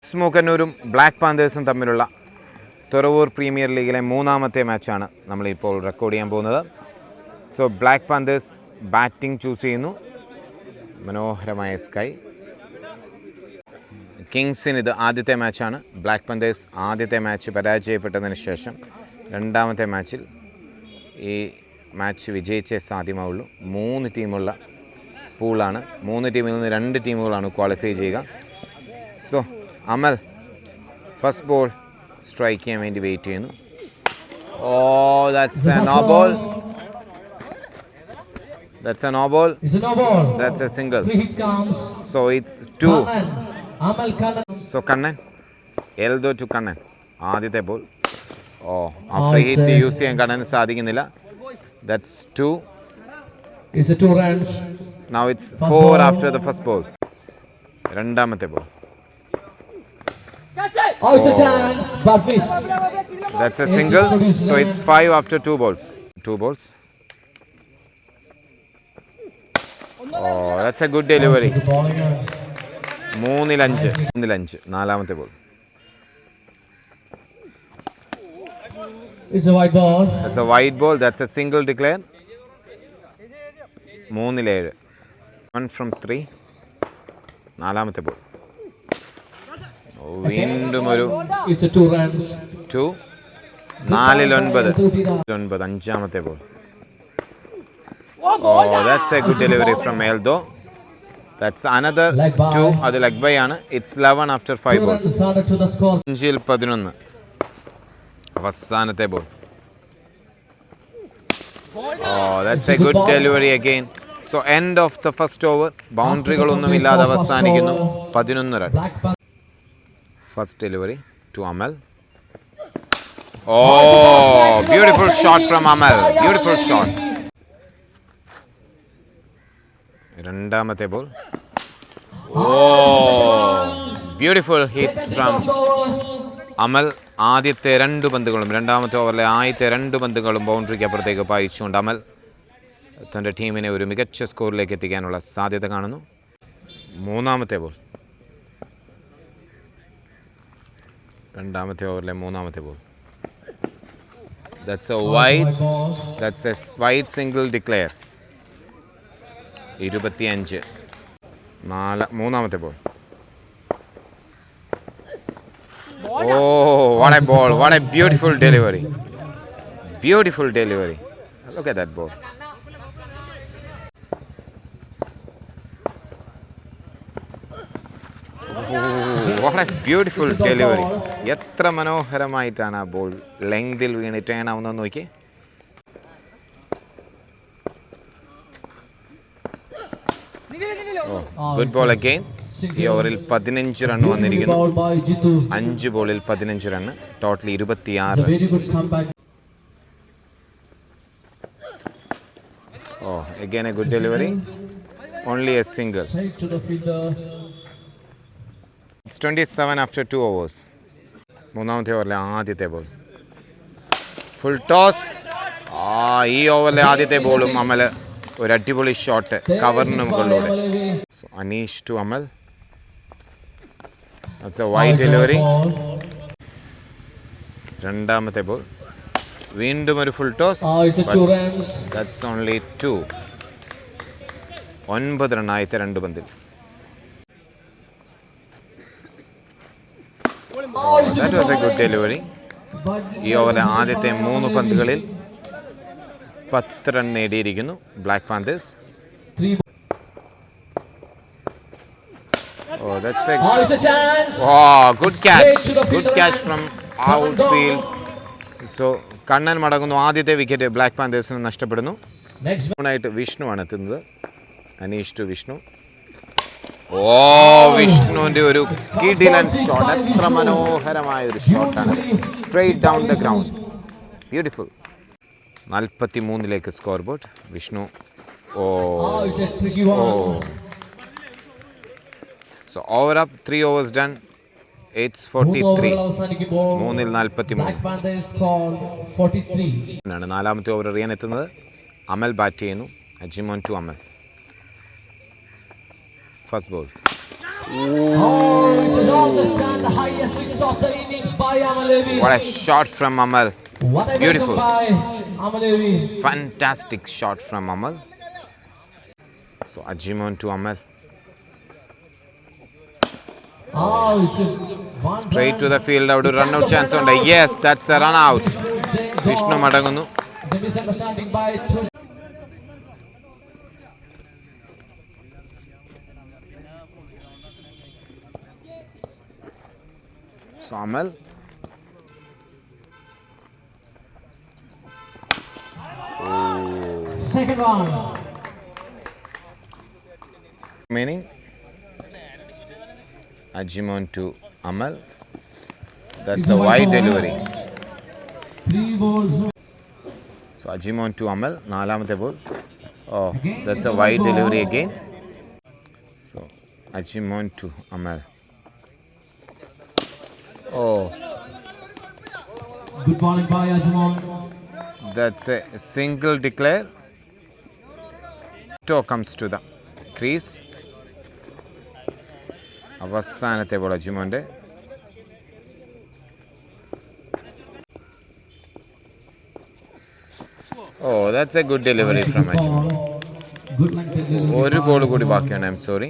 സ്മൂക്കന്നൂരും black പാന്തേഴ്സും തമ്മിലുള്ള Thuravoor premier ലീഗിലെ മൂന്നാമത്തെ മാച്ചാണ് നമ്മളിപ്പോൾ റെക്കോർഡ് ചെയ്യാൻ പോകുന്നത്. So black Panthers batting choose ചെയ്യുന്നു. മനോഹരമായ സ്കൈ. കിങ്സിന് ഇത് ആദ്യത്തെ മാച്ചാണ്. ബ്ലാക്ക് പാന്തേഴ്സ് ആദ്യത്തെ മാച്ച് പരാജയപ്പെട്ടതിന് ശേഷം രണ്ടാമത്തെ മാച്ചിൽ ഈ മാച്ച് വിജയിച്ചേ സാധ്യമാവുള്ളൂ. 3 ടീമുള്ള പൂളാണ്. 3 ടീമിൽ നിന്ന് 2 ടീമുകളാണ് ക്വാളിഫൈ ചെയ്യുക. സോ അമൽ ഫസ്റ്റ് ബോൾ സ്ട്രൈക്ക് ചെയ്യാൻ വേണ്ടി വെയിറ്റ് ചെയ്യുന്നു. That's a no ball. That's a no ball. That's a single. So it's 2. So Kannan, Eldo to Kannan. ആദ്യത്തെ ബോൾ. ആ ഫ്രീ ഹിറ്റ് യൂസ് ചെയ്യാൻ കണ്ണന് സാധിക്കുന്നില്ല. That's 2. It's a 2 runs. Now it's 4 after the first ball. രണ്ടാമത്തെ ball. Out the chance, but miss. That's a single. So it's 5 after 2 balls. 2 balls. That's a good delivery. 3-5. നാലാമത്തെ ball. It's a white ball. That's a white ball. That's a single declare. 3-7. 1 from 3. നാലാമത്തെ ball. വീണ്ടും ഒരു 2 runs. 2. 4-9. അഞ്ചാമത്തെ ball. That's a good delivery from Eldo. That's another 2. അത് leg by ആണ്. It's 11 after 5 balls. 5-11. അവസാനത്തെ ball. That's a good delivery again. So end of the first over. ബൗണ്ടറികളൊന്നുമില്ലാതെ അവസാനിക്കുന്നു. 11 run. First delivery to Amal. Beautiful shot from Amal. Beautiful shot. രണ്ടാമത്തെ ball. Beautiful hits from Amal. ആദ്യത്തെ 2 പന്തുകളും രണ്ടാമത്തെ ഓവറിലെ ആദ്യത്തെ 2 പന്തുകളും ബൗണ്ടറിക്ക് അപ്പുറത്തേക്ക് പായിച്ചുകൊണ്ട് അമൽ തൻ്റെ ടീമിനെ ഒരു മികച്ച സ്കോറിലേക്ക് എത്തിക്കാനുള്ള സാധ്യത കാണുന്നു. മൂന്നാമത്തെ ബോൾ. രണ്ടാമത്തെ ഓവറിലെ മൂന്നാമത്തെ ball. That's a wide single declare. 25. മൂന്നാമത്തെ ball. What a ball. What a beautiful delivery. Beautiful delivery. Look at that ball. What a beautiful delivery. എത്ര മനോഹരമായിട്ടാണ് ആ ബോൾ ലെങ്തിൽ വീണ് ടേൺ ആവുന്നത് നോക്കി. Good ball again. ഈ ഓവറിൽ 15 റൺ വന്നിരിക്കുന്നു. 5 ബോളിൽ 15 run. Total 26. Again a good delivery. Only a single. It's 27 after 2 overs. മൂന്നാമത്തെ ഓവറിലെ ആദ്യത്തെ ബോൾ. Full toss. ഈ ഓവറിലെ ആദ്യത്തെ ബോളും അമൽ ഒരു അടിപൊളി ഷോട്ട് കവറിന് മുകളിലൂടെ. So Anish to Amal. That's a wide delivery. രണ്ടാമത്തെ ബോൾ. വീണ്ടും ഒരു full toss. That's only 2. 9 run ആദ്യത്തെ 2 പന്തിൽ. That was a good delivery. ഈ ഓവറിലെ ആദ്യത്തെ 3 പന്തുകളിൽ 10 റൺ നേടിയിരിക്കുന്നു black panthers. That's a good catch. Good catch from outfield. So Kannan മടങ്ങുന്നു. ആദ്യത്തെ വിക്കറ്റ് ബ്ലാക്ക് പാന്തേഴ്സിന് നഷ്ടപ്പെടുന്നു. ായിട്ട് വിഷ്ണു ആണ് എത്തുന്നത്. അനീഷ് ടു വിഷ്ണു. വിഷ്ണുവിൻ്റെ ഒരു കിടിലൻ ഷോട്ട്. എത്ര മനോഹരമായ ഒരു ഷോട്ടാണ്. Straight down the ground. Beautiful. 43 score board. Vishnu. So over up, 3 overs done. It's 43. 3-43. നാലാമത്തെ ഓവർ എറിയാൻ എത്തുന്നത് അമൽ ബാറ്റ് ചെയ്യുന്നു. Ajimon to Amal. First ball. Oh, it's the longest and the highest six of the innings by Amalevi. What a shot from Amal. What a Beautiful. welcome by Amalevi. Fantastic shot from Amal. So Ajimon to Amal. Oh, it's a one Straight to run. the field. Out run out chance on the. Yes, that's a run out. Vishnu Madangunnu. It's a misunderstanding by two. So Amal. Second round. Meaning Ajimon to Amal. That's It's a a wide white ball. delivery. 3 balls. So Ajimon to Amal. നാലാമത്തെ ball. Oh, Again, that's it's a a wide white delivery ball. again. So Ajimon to Amal. Oh, Good bowling by Ajimon. that's a single declare. Toe comes to the crease. അവസാനത്തെ ball അജിമോൻ്റെ. Oh, that's a good delivery from Ajimon. Good length delivery. ഒരു ball കൂടി ബാക്കിയാണ്. I'm sorry.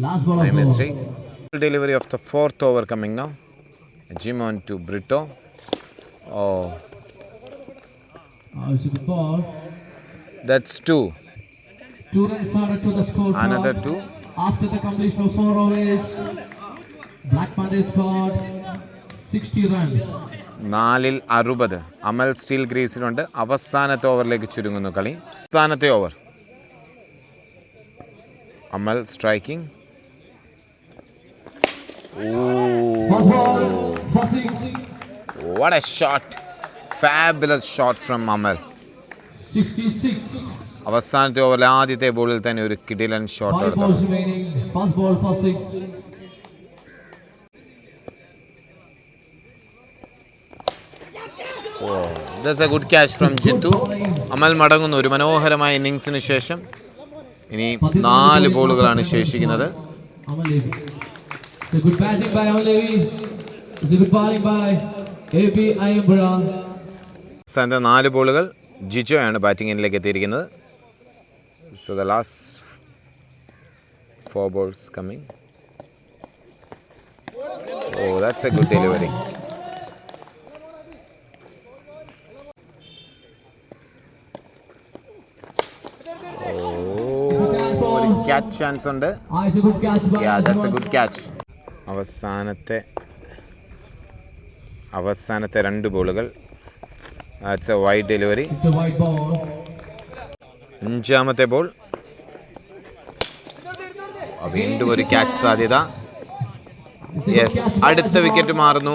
Last ball My of the mistake. over. Delivery of the fourth over coming now. Ajimon to Brito. Oh, Oh, it's a good ball. that's two. 2 runs added to the score. Another two. After the completion of 4 overs, Black Panther scored 60 runs. 4-60. Amal steel ഗ്രീസിലുണ്ട്. അവസാനത്തെ ഓവറിലേക്ക് ചുരുങ്ങുന്നു കളി. അവസാനത്തെ over. Amal striking. First ball for 6. What a shot. Fabulous shot from Amal. 66. അവസാനത്തെ ഓവറിൽ ആദ്യത്തെ ബോളിൽ തന്നെ ഒരു കിടിലൻ ഷോട്ട് 5 എടുത്തു. balls remaining. First ball for 6. That's a good catch from Jittu. അമൽ മടങ്ങുന്നു ഒരു മനോഹരമായ ഇന്നിങ്സിന് ശേഷം. ഇനി 4 ബോളുകളാണ് ശേഷിക്കുന്നത്. Amalevi. It's a good batting by Amalevi. It's a good bowling by AB Ayambura. അവസാനത്തെ 4 ബോളുകൾ ജിജോയാണ് ബാറ്റിംഗിലേക്ക് എത്തിയിരിക്കുന്നത്. So the last 4 balls coming. Oh, that's a good delivery. ഒരു catch chance ഉണ്ട്. Ah, it's a good catch by Yeah, that's a Ajimon. good catch. അവസാനത്തെ 2 ബോളുകൾ. That's a wide delivery. It's a white ball. 5-ാമത്തെ ball. വീണ്ടും ഒരു catch സാധ്യത. It's a good yes, catch by അടുത്ത Ajimon. വിക്കറ്റ് മാറുന്നു.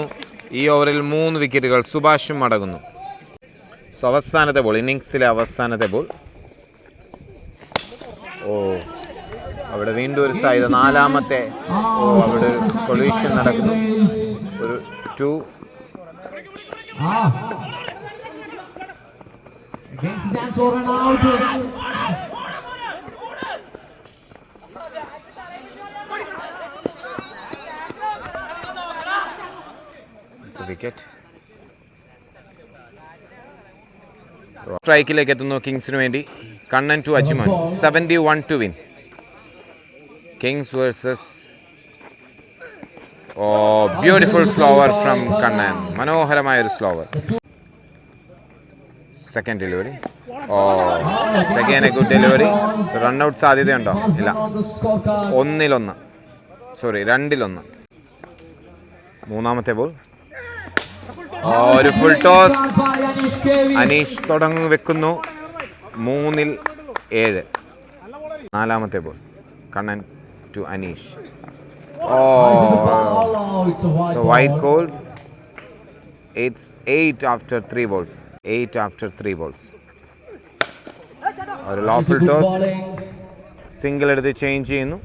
ഈ ഓവറിൽ 3 വിക്കറ്റുകൾ. സുഭാഷും മടങ്ങുന്നു. സോ അവസാനത്തെ ബോൾ, ഇന്നിങ്സിലെ അവസാനത്തെ ബോൾ. ഓ, അവിടെ വീണ്ടും ഒരു സാധ്യത. 4-ാമത്തെ. ഓ, അവിടെ ഒരു കൊളീഷൻ നടക്കുന്നു. ഒരു 2. Ah. Against the chance for an out. It's a wicket. സ്ട്രൈക്കിലേക്ക് എത്തുന്നു കിങ്സിന് വേണ്ടി. Kannan to Ajimon. 71 to win. Kings versus. ഓ, ബ്യൂട്ടിഫുൾ സ്ലോവർ ഫ്രം കണ്ണൻ. മനോഹരമായ ഒരു സ്ലോവർ. Second delivery. ഓ, second a good delivery. Run out സാധ്യതയുണ്ടോ? ഇല്ല. On the scorecard. 1-1. സോറി, 2-1. 3-ാമത്തെ ബോൾ. ഒരു full toss. By Anish KV. Aneesh തുടങ്ങി വെക്കുന്നു. 3-7. 4-ാമത്തെ ബോൾ. കണ്ണൻ ടു അനീഷ്. ഓ, Oh, it's a white so ball. wide call. It's 8 after 3 balls. 8 after 3 balls. ഒരു It's a low full good toss. bowling. Single എടുത്ത് change ചെയ്യുന്നു.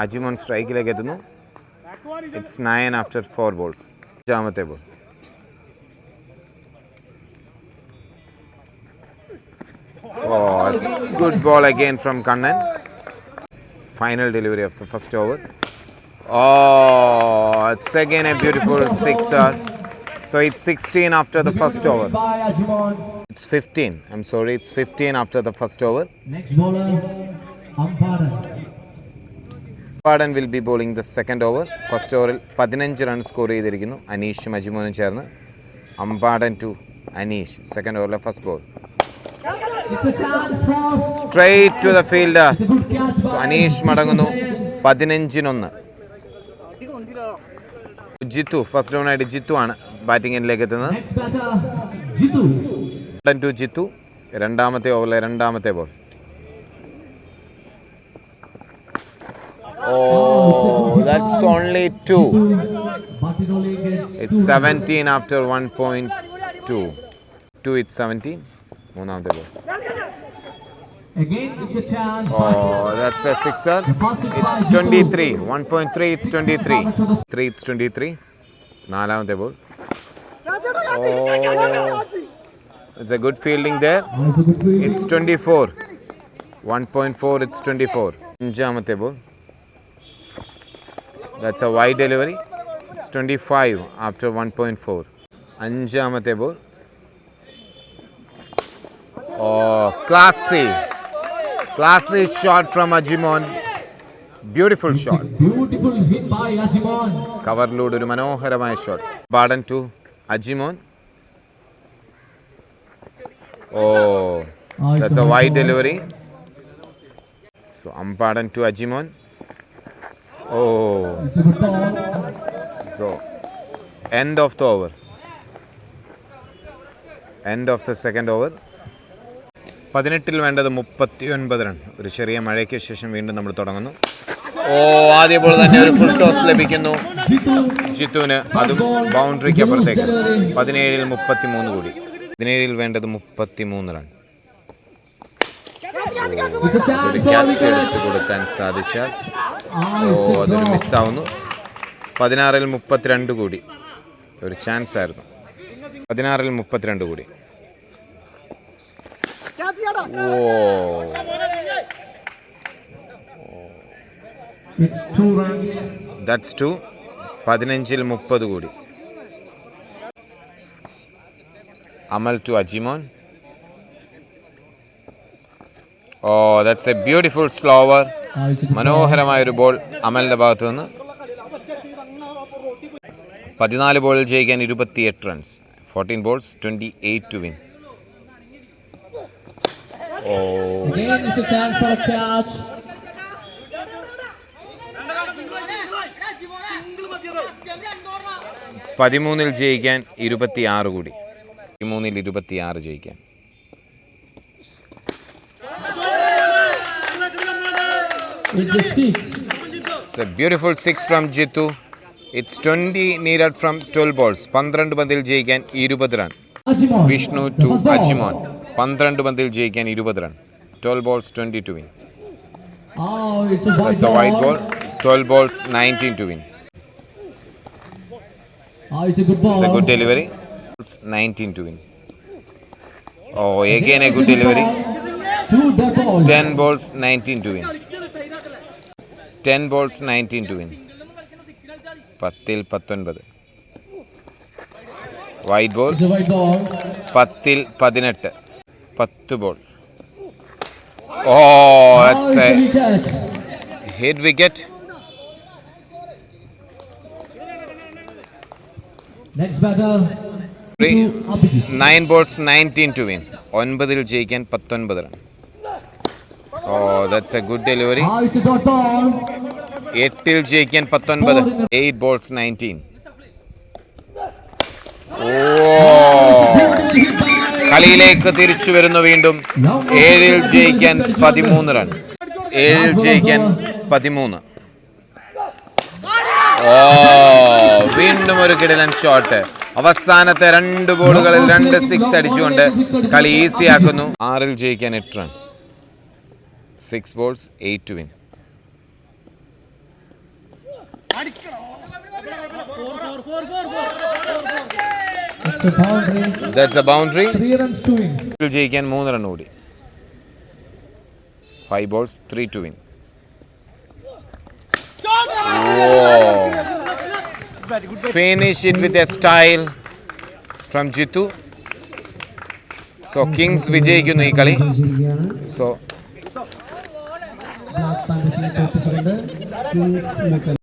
അജിമോൻ സ്ട്രൈക്കിലേക്ക് എത്തുന്നു. It's 9 after 4 balls. 5-ാമത്തെ ball. Oh, it's good ball again from Kannan. Final delivery of the first over. Oh, it's again a beautiful sixer. So it's 16 after the first over. By Ajimon. It's 15. I'm sorry, it's 15 after the first over. Next bowler, Ampadan. Ampadan will be bowling the second over. First over 15 runs score ചെയ്തിരിക്കുന്നു അനീഷും അജിമോനും ചേർന്ന്. Ampadan to Anish. Second over first ball. It's a chance for. Straight to the fielder. It's a good catch So by Anish മടങ്ങുന്നു 15-1. Jithu first down ആയിട്ട് ജിത്തു ആണ് batting എൻഡിലേക്ക് എത്തുന്നത്. Next batter, Jitu. To Jithu രണ്ടാമത്തെ ഓവറിലെ രണ്ടാമത്തെ ball. Oh, that's only 2. But it only gets It's 17 after 1.2. 2 it's 17. മൂന്നാമത്തെ ball. Again, it's a chance. Oh, that's a sixer. It's 23. 1.3 it's 23. 3 it's 23. നാലാമത്തെ ball. It's a good fielding there. It's a good field. It's 24. 1.4 it's 24. അഞ്ചാമത്തെ ball. That's a wide delivery. It's 25 after 1.4. അഞ്ചാമത്തെ ball. Oh, classy shot from Ajimon. Beautiful shot. Beautiful hit by Ajimon. കവറിലൂടെ ഒരു മനോഹരമായ shot. Ampadan to Ajimon. Oh, that's a wide delivery. So Ampadan to Ajimon. Oh, It's a good ball. so end of the over. End of the second over. 18 വേണ്ടത് 39 run. ഒരു ചെറിയ മഴയ്ക്ക് ശേഷം വീണ്ടും നമ്മൾ തുടങ്ങുന്നു. ഓ, ആദ്യ ബോൾ തന്നെ ഒരു ഫുൾ ടോസ് ലഭിക്കുന്നു ജിത്തുവിന്. അതും ബൗണ്ടറിക്ക് അപ്പുറത്തേക്ക്. 17-ൽ 33 കൂടി. 17-ൽ വേണ്ടത് 33 റൺ. It's a chance ഒരു for ക്യാച്ച് wicket. എടുത്ത് കൊടുക്കാൻ സാധിച്ചാൽ. It's a അതൊരു draw. മിസ്സാവുന്നു. 16-ൽ 32 കൂടി. ഒരു ചാൻസ് ആയിരുന്നു. 16-ൽ 32 കൂടി. It's 2 runs. That's 2. 15-ൽ 30 കൂടി. Amal to Ajimon. Oh, that's a beautiful slower. It's a good മനോഹരമായൊരു ബോൾ അമലിൻ്റെ ഭാഗത്തു നിന്ന്. 14 ബോളിൽ ജയിക്കാൻ 28 runs. 14 balls, 28 to win. Oh, Again, it's a chance for a catch. പതിമൂന്നിൽ ജയിക്കാൻ 26 കൂടി. 13-ൽ 26 ജയിക്കാൻ. It's a 6. It's a beautiful 6 from Jitu. It's 20 needed from 12 balls. 12 പന്തിൽ ജയിക്കാൻ 20 run. Ajimon. Vishnu The to first ball. Ajimon. 12 പന്തിൽ ജയിക്കാൻ 20 run. 12 balls, 20 to win. Oh, it's a white That's a white ball. 12 balls, 19 to win. Oh, it's a good ball. It's a good delivery. 19 to win. Oh, again a good delivery. 2 dot balls. 10 balls, 19 to win. 10 balls, 19 to win. 10-ൽ 19. White ball. It's a white ball. 10-ൽ 18. 10 ball. Oh, that's It's a a wicket. hit wicket. Next batter. Three. Abhijit. 9 balls, 19 to win. 9-ൽ ജയിക്കാൻ 19 run. Oh, that's a good delivery. Oh, it's a dot ball. 8-ൽ ജയിക്കാൻ 19. 8 balls, 19. കളിയിലേക്ക് തിരിച്ചു വരുന്നു വീണ്ടും. 7-ൽ ജയിക്കാൻ 13 run. 7-ൽ ജയിക്കാൻ 13. ഓ, വീണ്ടും ഒരു കിടിലൻ ഷോട്ട്. അവസാനത്തെ 2 ബോളുകളിൽ 2 6 അടിച്ചുകൊണ്ട് കളി ഈസിയാക്കുന്നു. 6-ൽ ജയിക്കാൻ 8 run. 6 balls, 8 to win. It's a boundary. That's a boundary. 3 runs to win. ൽ ജയിക്കാൻ 3 റൺ കൂടി. 5 balls, 3 to win. Whoa. Finish it with a style from Jitu. So Kings വിജയിക്കുന്നു ഈ കളി. So ബ്ലാക്ക് പാന്തേഴ്സിനെ തോൽപ്പിച്ചുകൊണ്ട് കിങ്സ്